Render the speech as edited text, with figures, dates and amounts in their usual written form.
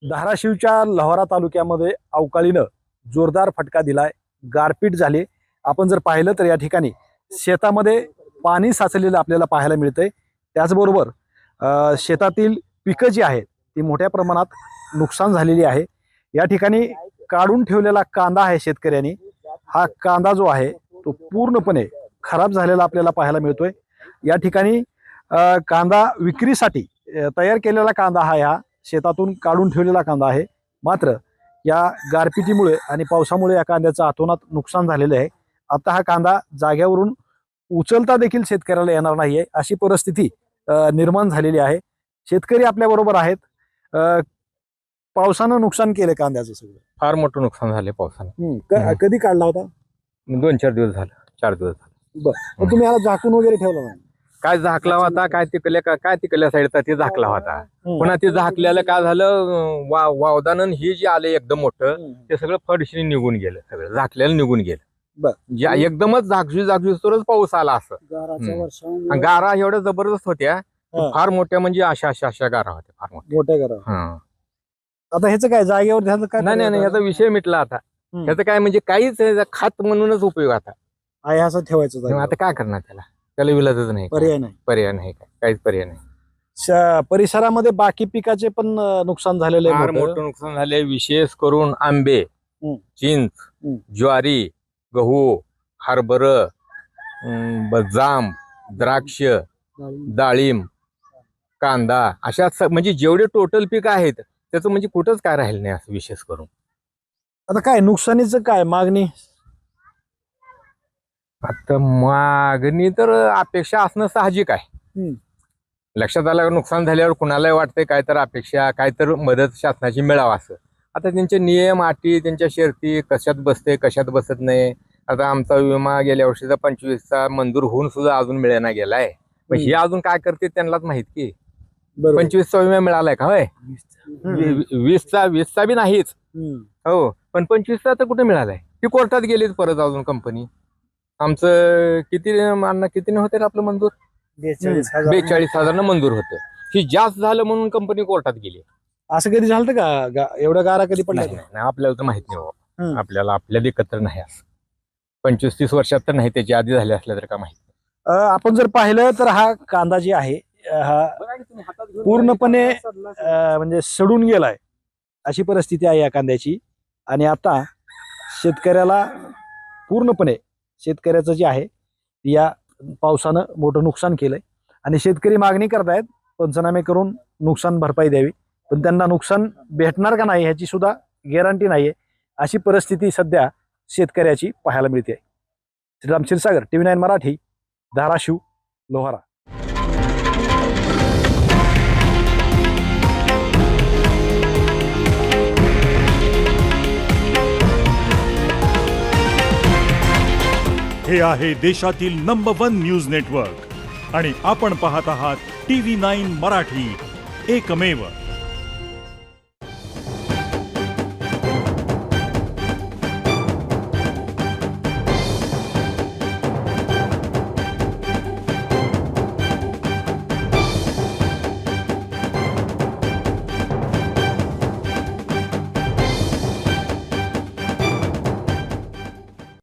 धाराशिवच्या लोहारा तालुक्यामध्ये अवकाळीनं जोरदार फटका दिलाय, गारपीट झाली। आपण जर पाहिलं तर या ठिकाणी शेतामध्ये पाणी साचलेलं आपल्याला पाहायला मिळतंय। त्याचबरोबर शेतातील पिकं जी आहेत ती मोठ्या प्रमाणात नुकसान झालेली आहे। या ठिकाणी काढून ठेवलेला कांदा आहे शेतकऱ्यांनी, हा कांदा जो आहे तो पूर्णपणे खराब झालेला आपल्याला पाहायला मिळतोय। या ठिकाणी कांदा विक्रीसाठी तयार केलेला कांदा हा या शेतातून काढून ठेवलेला कांदा आहे। मात्र या गारपिटीमुळे आणि पावसामुळे या कांद्याचं अतोनात नुकसान झालेलं आहे। आता हा कांदा जाग्यावरून उचलता देखील शेतकऱ्याला येणार नाहीये, अशी परिस्थिती निर्माण झालेली आहे। शेतकरी आपल्या बरोबर आहेत। पावसानं नुकसान केलं कांद्याचं सगळं, फार मोठं नुकसान झाले पावसानं। कधी काढला होता? 2-4 दिवस झालं, 4 दिवस झाले। बरं, तुम्ही याला झाकून वगैरे ठेवला नाही? काय झाकला होता, काय तिकडल्या साईडचा ते झाकला होता। पुन्हा ते झाकल्याला काय झालं, वावदानं ही जी आले एकदम मोठं, ते सगळं फडशीने निघून गेलं, सगळं झाकलेलं निघून गेलं। एकदमच झाकशी तरच पाऊस आला असं। गारा एवढ्या जबरदस्त होत्या, फार मोठ्या, म्हणजे अशा गारा होत्या, फार मोठ्या गारा। आता ह्याचं काय जागेवर ध्यान काय? नाही, याचा विषय मिटला आता। ह्याचं काय म्हणजे काहीच खत म्हणूनच उपयोग आता आहे, असं ठेवायचं। आता काय करणार त्याला विलाजच नाही, पर्याय नाही, काहीच पर्याय नाही। परिसरामध्ये बाकी पिकाचे पण नुकसान झालेले आहे, फार मोठं नुकसान झाले। विशेष करून आंबे, चिंच, ज्वारी, गहू, हरभर, जांब, द्राक्ष, डाळिंब, कांदा, अशा म्हणजे जेवढे टोटल पीक आहेत त्याचं म्हणजे कुठंच काय राहिलं नाही असं विशेष करून। आता काय नुकसानीचं काय मागणी? आता मागणी तर अपेक्षा असणं साहजिक आहे। लक्षात आलं, नुकसान झाल्यावर कुणालाही वाटतंय काय तर अपेक्षा, काय तर मदत शासनाची मिळावं असं। आता त्यांचे नियम अटी, त्यांच्या शर्ती कशात बसते कशात बसत नाही। आता आमचा विमा गेल्या वर्षीचा 25चा मंजूर होऊन सुद्धा अजून मिळेना गेलाय। पण हे अजून काय करते त्यांनाच माहित की 25चा विमा मिळालाय का? होय, 20चा बी नाहीच। हो, पण 25चा तर कुठे मिळालाय? ती कोर्टात गेलीच परत अजून कंपनी। आमचं कितीने होते आपलं मंजूर? 42,000 मंजूर होतं। ही जास्त झालं म्हणून कंपनी कोर्टात गेली। असं कधी झालं का? एवढं गारा कधी पडला? नाही, आपल्याला तर माहित नाही। आपल्या एकत्र नाही असं 25-30 वर्षात तर नाही, त्याच्या आधी झाले असल्या तर का माहित। आपण जर पाहिलं तर हा कांदा जी आहे हा पूर्णपणे म्हणजे सडून गेलाय, अशी परिस्थिती आहे या कांद्याची। आणि आता शेतकऱ्याला पूर्णपणे शेतकऱ्याचं जे आहे या पावसानं मोठं नुकसान केलंय आणि शेतकरी मागणी करतायत पंचनामे करून नुकसान भरपाई द्यावी, पण त्यांना नुकसान भेटणार का नाही ह्याची सुद्धा गॅरंटी नाहीये, अशी परिस्थिती सध्या शेतकऱ्याची पाहायला मिळते। श्रीराम क्षीरसागर, TV9 मराठी, धाराशिव, लोहारा। हे आहे देशातील नंबर 1 न्यूज नेटवर्क आणि आपण पाहत आहात TV9 मराठी, एकमेव।